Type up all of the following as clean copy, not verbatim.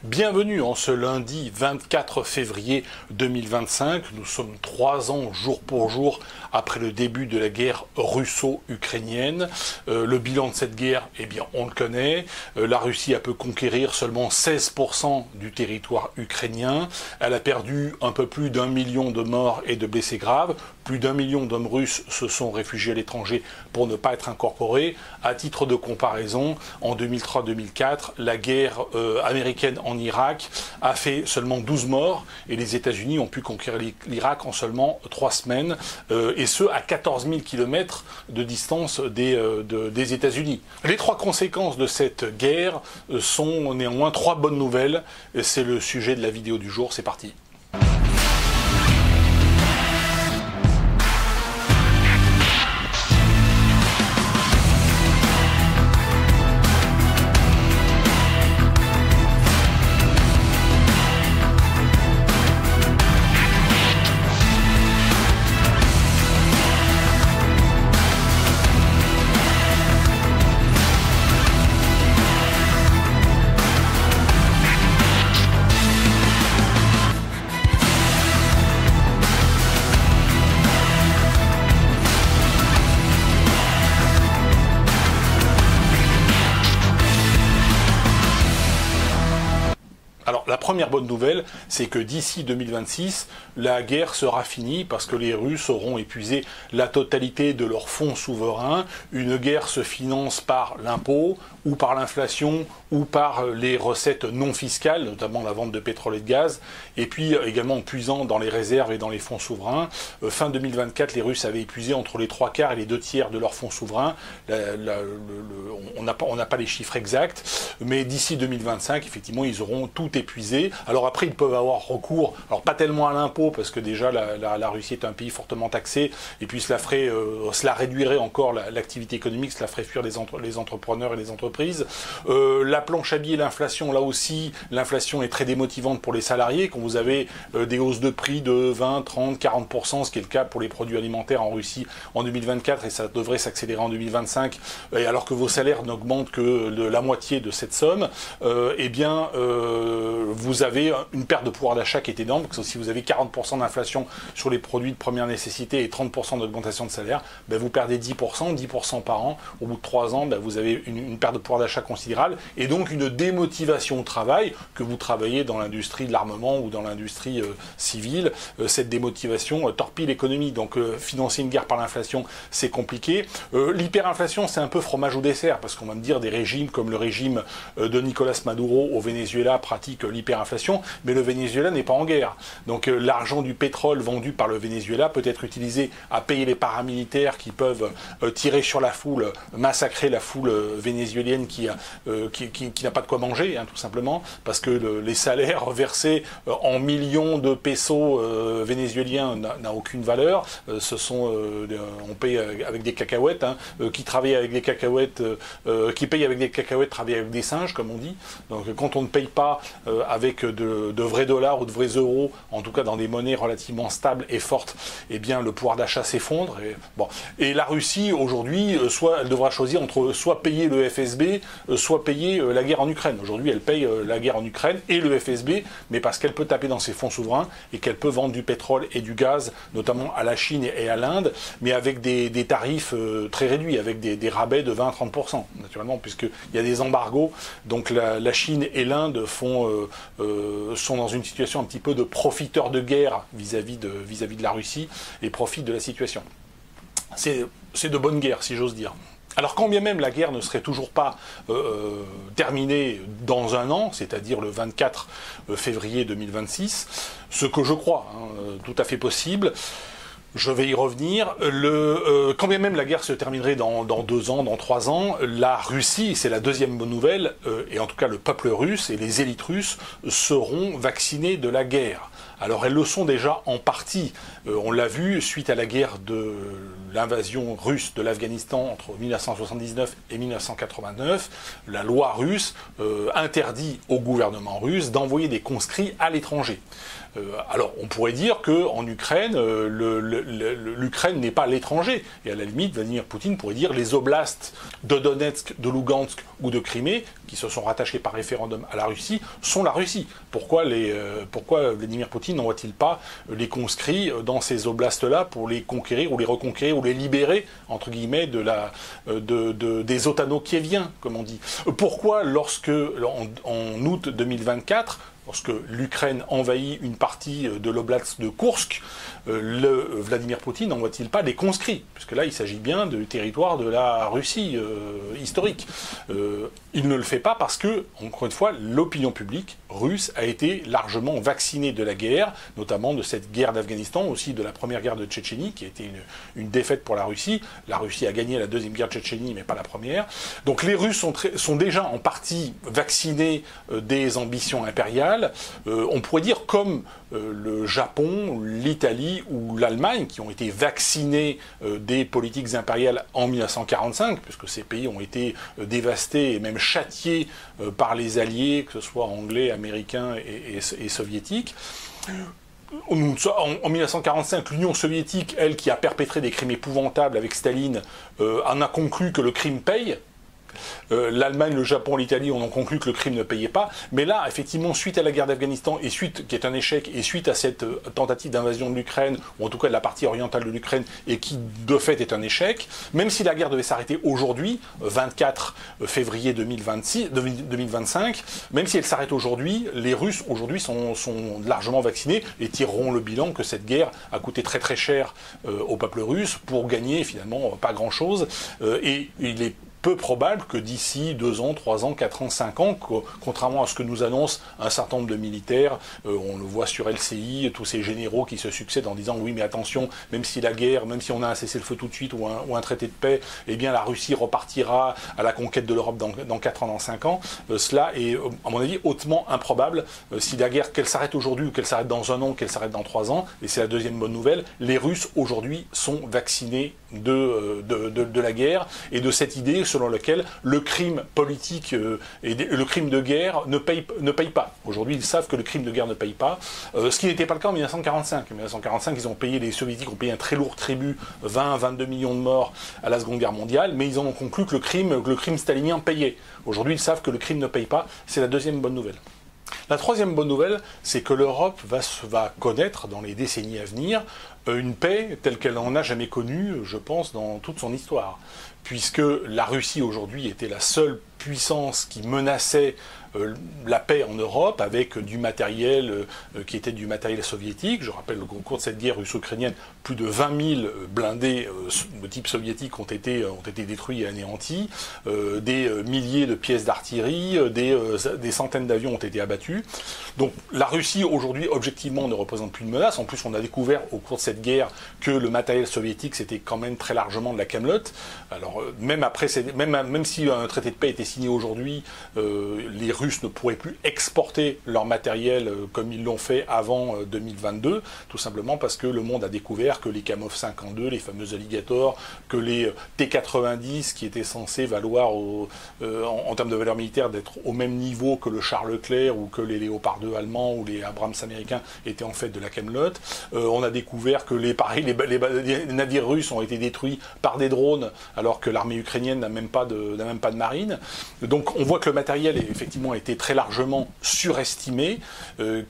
Bienvenue en ce lundi 24 février 2025. Nous sommes 3 ans jour pour jour après le début de la guerre russo-ukrainienne. Le bilan de cette guerre, eh bien, on le connaît. La Russie a pu conquérir seulement 16% du territoire ukrainien. Elle a perdu un peu plus d'1 million de morts et de blessés graves. Plus d'1 million d'hommes russes se sont réfugiés à l'étranger pour ne pas être incorporés. À titre de comparaison, en 2003-2004, la guerre américaine en Irak a fait seulement 12 morts et les États-Unis ont pu conquérir l'Irak en seulement 3 semaines, et ce à 14 000 km de distance des États-Unis. Les 3 conséquences de cette guerre sont néanmoins 3 bonnes nouvelles. C'est le sujet de la vidéo du jour, c'est parti. Alors, la première bonne nouvelle, c'est que d'ici 2026, la guerre sera finie parce que les Russes auront épuisé la totalité de leurs fonds souverains. Une guerre se finance par l'impôt, ou par l'inflation, ou par les recettes non fiscales, notamment la vente de pétrole et de gaz, et puis également en puisant dans les réserves et dans les fonds souverains. Fin 2024, les Russes avaient épuisé entre les 3/4 et les 2/3 de leurs fonds souverains. On n'a pas les chiffres exacts, mais d'ici 2025, effectivement, ils auront tout épuisé. Alors après, ils peuvent avoir recours, alors pas tellement à l'impôt, parce que déjà la Russie est un pays fortement taxé, et puis cela réduirait encore l'activité économique, cela ferait fuir les entrepreneurs et les entreprises. La planche à billets, l'inflation, là aussi, l'inflation est très démotivante pour les salariés. Quand vous avez des hausses de prix de 20, 30, 40%, ce qui est le cas pour les produits alimentaires en Russie en 2024, et ça devrait s'accélérer en 2025, et alors que vos salaires n'augmentent que de la moitié de cette somme, eh bien, vous avez une perte de pouvoir d'achat qui est énorme, parce que si vous avez 40% d'inflation sur les produits de première nécessité et 30% d'augmentation de salaire, ben vous perdez 10% par an. Au bout de 3 ans, ben vous avez une perte de pouvoir d'achat considérable, et donc une démotivation au travail, que vous travaillez dans l'industrie de l'armement ou dans l'industrie civile. Cette démotivation torpille l'économie, donc financer une guerre par l'inflation, c'est compliqué. L'hyperinflation, c'est un peu fromage au dessert, parce qu'on va me dire des régimes comme le régime de Nicolas Maduro au Venezuela pratique l'hyperinflation, mais le Venezuela n'est pas en guerre. Donc l'argent du pétrole vendu par le Venezuela peut être utilisé à payer les paramilitaires qui peuvent tirer sur la foule, massacrer la foule vénézuélienne qui n'a pas de quoi manger, hein, tout simplement, parce que les salaires versés en millions de pesos vénézuéliens n'a aucune valeur. On paye avec des cacahuètes, hein, qui travaillent avec des cacahuètes, qui payent avec des cacahuètes, travaillent avec des singes, comme on dit. Donc quand on ne paye pas avec de vrais dollars ou de vrais euros, en tout cas dans des monnaies relativement stables et fortes, eh bien le pouvoir d'achat s'effondre. Et la Russie, aujourd'hui, soit elle devra choisir entre soit payer le FSB, soit payer la guerre en Ukraine. Aujourd'hui, elle paye la guerre en Ukraine et le FSB, mais parce qu'elle peut taper dans ses fonds souverains et qu'elle peut vendre du pétrole et du gaz, notamment à la Chine et à l'Inde, mais avec des tarifs très réduits, avec des rabais de 20 à 30%, naturellement, puisqu'il y a des embargos. Donc la Chine et l'Inde sont dans une situation un petit peu de profiteurs de guerre vis-à-vis de la Russie et profitent de la situation. C'est de bonne guerre, si j'ose dire. Alors quand bien même la guerre ne serait toujours pas terminée dans 1 an, c'est-à-dire le 24 février 2026, ce que je crois tout à fait possible, je vais y revenir. Quand bien même la guerre se terminerait dans 2 ans, dans 3 ans, la Russie, c'est la deuxième bonne nouvelle, et en tout cas le peuple russe et les élites russes seront vaccinés de la guerre. Alors elles le sont déjà en partie. On l'a vu suite à la guerre de l'invasion russe de l'Afghanistan entre 1979 et 1989. La loi russe interdit au gouvernement russe d'envoyer des conscrits à l'étranger. Alors on pourrait dire qu'en Ukraine, l'Ukraine n'est pas l'étranger. Et à la limite, Vladimir Poutine pourrait dire les oblasts de Donetsk, de Lugansk ou de Crimée, qui se sont rattachés par référendum à la Russie, sont la Russie. Pourquoi Vladimir Poutine n'envoie-t-il pas les conscrits dans ces oblasts-là pour les conquérir ou les reconquérir ou les libérer, entre guillemets, des otano-kieviens, comme on dit? Pourquoi, en août 2024, lorsque l'Ukraine envahit une partie de l'oblast de Koursk, Vladimir Poutine n'envoie-t-il pas les conscrits? Puisque là, il s'agit bien du territoire de la Russie historique. Il ne le fait pas parce que, encore une fois, l'opinion publique russe a été largement vaccinée de la guerre, notamment de cette guerre d'Afghanistan, aussi de la première guerre de Tchétchénie, qui a été une défaite pour la Russie. La Russie a gagné la deuxième guerre de Tchétchénie, mais pas la première. Donc les Russes sont déjà en partie vaccinés des ambitions impériales. On pourrait dire comme le Japon, l'Italie ou l'Allemagne, qui ont été vaccinés des politiques impériales en 1945, puisque ces pays ont été dévastés et même châtiés par les alliés, que ce soit anglais, américains et soviétiques. En 1945, l'Union soviétique, elle, qui a perpétré des crimes épouvantables avec Staline, en a conclu que le crime paye. L'Allemagne, le Japon, l'Italie ont conclu que le crime ne payait pas. Mais là, effectivement, suite à la guerre d'Afghanistan, qui est un échec, et suite à cette tentative d'invasion de l'Ukraine, ou en tout cas de la partie orientale de l'Ukraine, et qui, de fait, est un échec, même si la guerre devait s'arrêter aujourd'hui, 24 février 2025, même si elle s'arrête aujourd'hui, les Russes, aujourd'hui, sont largement vaccinés et tireront le bilan que cette guerre a coûté très très cher au peuple russe pour gagner, finalement, pas grand-chose. Et il est peu probable que d'ici 2 ans, 3 ans, 4 ans, 5 ans, contrairement à ce que nous annoncent un certain nombre de militaires, on le voit sur LCI, tous ces généraux qui se succèdent en disant oui mais attention, même si la guerre, même si on a un cessez-le-feu tout de suite ou un traité de paix, eh bien la Russie repartira à la conquête de l'Europe dans 4 ans, dans 5 ans. Cela est, à mon avis, hautement improbable. Si la guerre, qu'elle s'arrête aujourd'hui ou qu'elle s'arrête dans 1 an, qu'elle s'arrête dans 3 ans, et c'est la deuxième bonne nouvelle, les Russes aujourd'hui sont vaccinés de la guerre et de cette idée selon laquelle le crime politique et le crime de guerre ne paye pas. Aujourd'hui, ils savent que le crime de guerre ne paye pas, ce qui n'était pas le cas en 1945. En 1945, les Soviétiques ont payé un très lourd tribut, 20-22 millions de morts à la Seconde Guerre mondiale, mais ils en ont conclu que le crime stalinien payait. Aujourd'hui, ils savent que le crime ne paye pas. C'est la deuxième bonne nouvelle. La troisième bonne nouvelle, c'est que l'Europe va connaître dans les décennies à venir une paix telle qu'elle n'en a jamais connue, je pense, dans toute son histoire. Puisque la Russie aujourd'hui était la seule puissance qui menaçait la paix en Europe avec du matériel qui était du matériel soviétique. Je rappelle, au cours de cette guerre russo-ukrainienne, plus de 20 000 blindés de type soviétique ont été détruits et anéantis, des milliers de pièces d'artillerie, des centaines d'avions ont été abattus. Donc la Russie aujourd'hui, objectivement, ne représente plus une menace. En plus, on a découvert au cours de cette guerre que le matériel soviétique, c'était quand même très largement de la camelote. Alors même si un traité de paix était signé aujourd'hui, les Russes ne pourraient plus exporter leur matériel comme ils l'ont fait avant 2022, tout simplement parce que le monde a découvert que les Kamov 52, les fameux Alligator, que les T-90 qui étaient censés valoir en termes de valeur militaire d'être au même niveau que le Charles Leclerc ou que les Léopard 2 allemands ou les Abrams américains étaient en fait de la camelote. On a découvert que les navires russes ont été détruits par des drones alors que l'armée ukrainienne n'a même pas de marine. Donc on voit que le matériel effectivement a été très largement surestimé,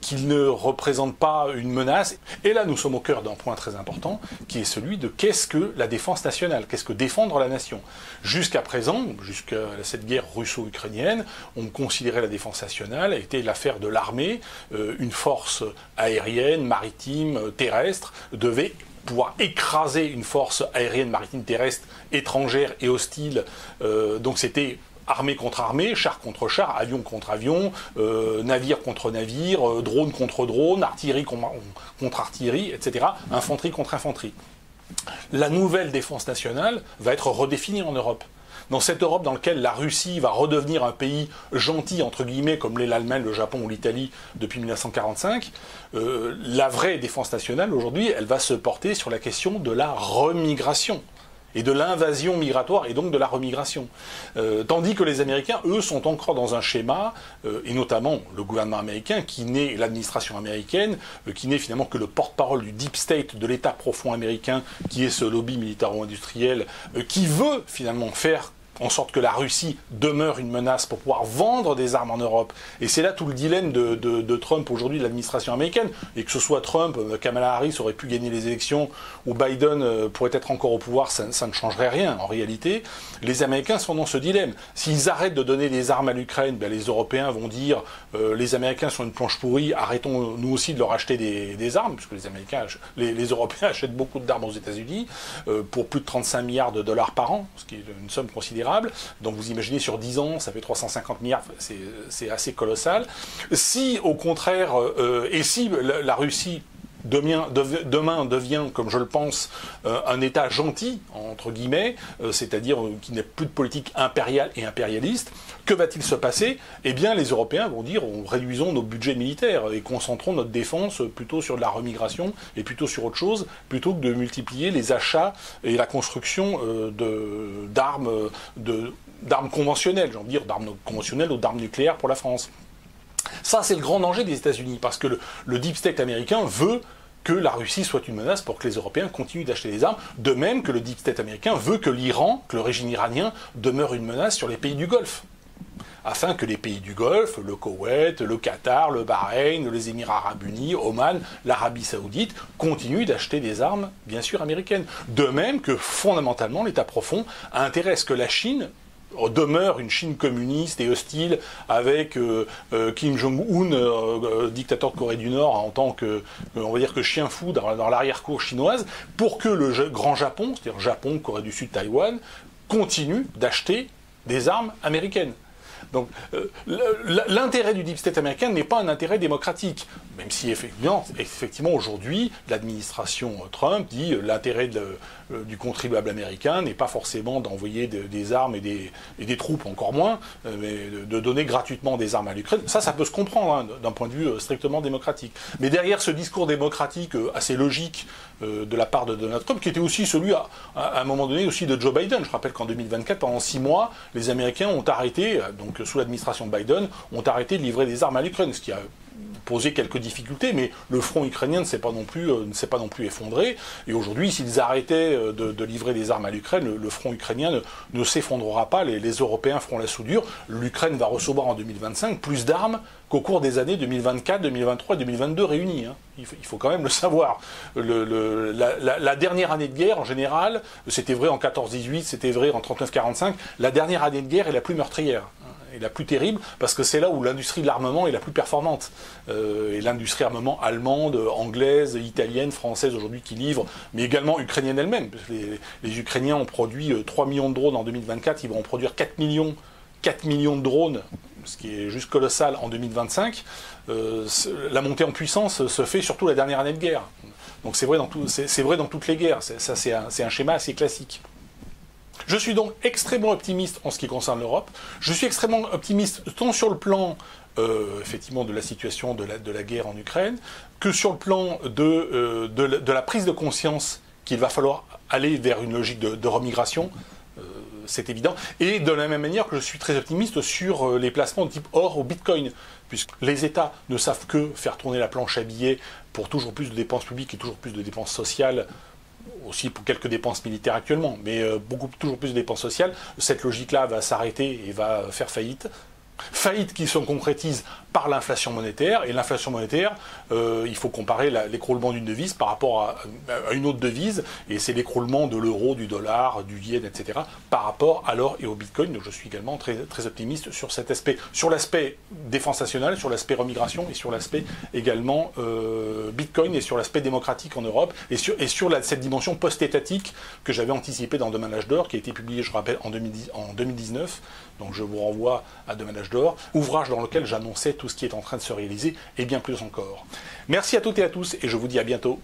qu'il ne représente pas une menace. Et là nous sommes au cœur d'un point très important qui est celui de qu'est-ce que la défense nationale, qu'est-ce que défendre la nation. Jusqu'à présent, jusqu'à cette guerre russo-ukrainienne, on considérait la défense nationale était l'affaire de l'armée, une force aérienne, maritime, terrestre devait pouvoir écraser une force aérienne, maritime, terrestre, étrangère et hostile. Donc c'était armée contre armée, char contre char, avion contre avion, navire contre navire, drone contre drone, artillerie contre artillerie, etc., infanterie contre infanterie. La nouvelle défense nationale va être redéfinie en Europe. Dans cette Europe dans laquelle la Russie va redevenir un pays gentil, entre guillemets, comme l'est l'Allemagne, le Japon ou l'Italie depuis 1945, la vraie défense nationale, aujourd'hui, elle va se porter sur la question de la remigration. et de l'invasion migratoire et donc de la remigration. Tandis que les Américains, eux, sont encore dans un schéma, et notamment le gouvernement américain, qui n'est l'administration américaine, qui n'est finalement que le porte-parole du deep state, de l'État profond américain, qui est ce lobby militaro-industriel, qui veut finalement faire en sorte que la Russie demeure une menace pour pouvoir vendre des armes en Europe. Et c'est là tout le dilemme de Trump aujourd'hui, de l'administration américaine. Et que ce soit Trump, Kamala Harris aurait pu gagner les élections, ou Biden pourrait être encore au pouvoir, ça ne changerait rien. En réalité, les Américains sont dans ce dilemme. S'ils arrêtent de donner des armes à l'Ukraine, ben les Européens vont dire les Américains sont une planche pourrie, arrêtons nous aussi de leur acheter des armes, puisque les Européens achètent beaucoup d'armes aux États-Unis, pour plus de 35 milliards de dollars par an, ce qui est une somme considérable. Donc vous imaginez sur 10 ans, ça fait 350 milliards, c'est assez colossal. Si au contraire, et si la Russie demain devient, comme je le pense, un État gentil, entre guillemets, c'est-à-dire qui n'a plus de politique impériale et impérialiste, que va-t-il se passer? Eh bien, les Européens vont dire, réduisons nos budgets militaires et concentrons notre défense plutôt sur de la remigration et plutôt sur autre chose, plutôt que de multiplier les achats et la construction d'armes conventionnelles, j'ai envie de dire d'armes conventionnelles ou d'armes nucléaires pour la France. Ça, c'est le grand danger des États-Unis, parce que le deep state américain veut que la Russie soit une menace pour que les Européens continuent d'acheter des armes, de même que le deep state américain veut que l'Iran, que le régime iranien, demeure une menace sur les pays du Golfe, afin que les pays du Golfe, le Koweït, le Qatar, le Bahreïn, les Émirats arabes unis, Oman, l'Arabie saoudite, continuent d'acheter des armes, bien sûr, américaines. De même que, fondamentalement, l'État profond a intérêt à ce que la Chine demeure une Chine communiste et hostile avec Kim Jong-un, dictateur de Corée du Nord, en tant que, on va dire que chien fou dans l'arrière-cour chinoise, pour que le grand Japon, c'est-à-dire Japon, Corée du Sud, Taïwan, continue d'acheter des armes américaines. Donc l'intérêt du deep state américain n'est pas un intérêt démocratique, même si effectivement aujourd'hui l'administration Trump dit l'intérêt du contribuable américain n'est pas forcément d'envoyer des armes et des troupes, encore moins, mais de donner gratuitement des armes à l'Ukraine. Ça peut se comprendre hein, d'un point de vue strictement démocratique. Mais derrière ce discours démocratique assez logique de la part de Donald Trump, qui était aussi celui à un moment donné aussi de Joe Biden. Je rappelle qu'en 2024, pendant 6 mois, les Américains ont arrêté, donc sous l'administration Biden, ont arrêté de livrer des armes à l'Ukraine, ce qui a posé quelques difficultés, mais le front ukrainien ne s'est pas non plus effondré. Et aujourd'hui, s'ils arrêtaient de livrer des armes à l'Ukraine, le front ukrainien ne s'effondrera pas. Les Européens feront la soudure. L'Ukraine va recevoir en 2025 plus d'armes qu'au cours des années 2024, 2023 et 2022 réunies. Hein. Il faut quand même le savoir. La dernière année de guerre, en général, c'était vrai en 14-18, c'était vrai en 39-45, la dernière année de guerre est la plus meurtrière. Et la plus terrible, parce que c'est là où l'industrie de l'armement est la plus performante. Et l'industrie armement allemande, anglaise, italienne, française aujourd'hui qui livre, mais également ukrainienne elle-même. Les Ukrainiens ont produit 3 millions de drones en 2024, ils vont en produire 4 millions de drones, ce qui est juste colossal en 2025. La montée en puissance se fait surtout la dernière année de guerre. Donc c'est vrai dans toutes les guerres, c'est un schéma assez classique. Je suis donc extrêmement optimiste en ce qui concerne l'Europe. Je suis extrêmement optimiste tant sur le plan effectivement de la situation de la guerre en Ukraine, que sur le plan de la prise de conscience qu'il va falloir aller vers une logique de remigration. C'est évident. Et de la même manière que je suis très optimiste sur les placements de type or ou bitcoin, puisque les États ne savent que faire tourner la planche à billets pour toujours plus de dépenses publiques et toujours plus de dépenses sociales, aussi pour quelques dépenses militaires actuellement, mais toujours plus de dépenses sociales. Cette logique-là va s'arrêter et va faire faillite. Faillite qui se concrétise par l'inflation monétaire, et l'inflation monétaire, il faut comparer l'écroulement d'une devise par rapport à une autre devise, et c'est l'écroulement de l'euro, du dollar, du yen, etc., par rapport à l'or et au bitcoin. Donc je suis également très, très optimiste sur cet aspect, sur l'aspect défense nationale, sur l'aspect remigration, et sur l'aspect également bitcoin, et sur l'aspect démocratique en Europe, et sur cette dimension post-étatique que j'avais anticipée dans Demain l'âge d'or, qui a été publié, je rappelle, en 2019, donc je vous renvoie à Demain l'âge d'or, ouvrage dans lequel j'annonçais tout ce qui est en train de se réaliser, et bien plus encore. Merci à toutes et à tous, et je vous dis à bientôt.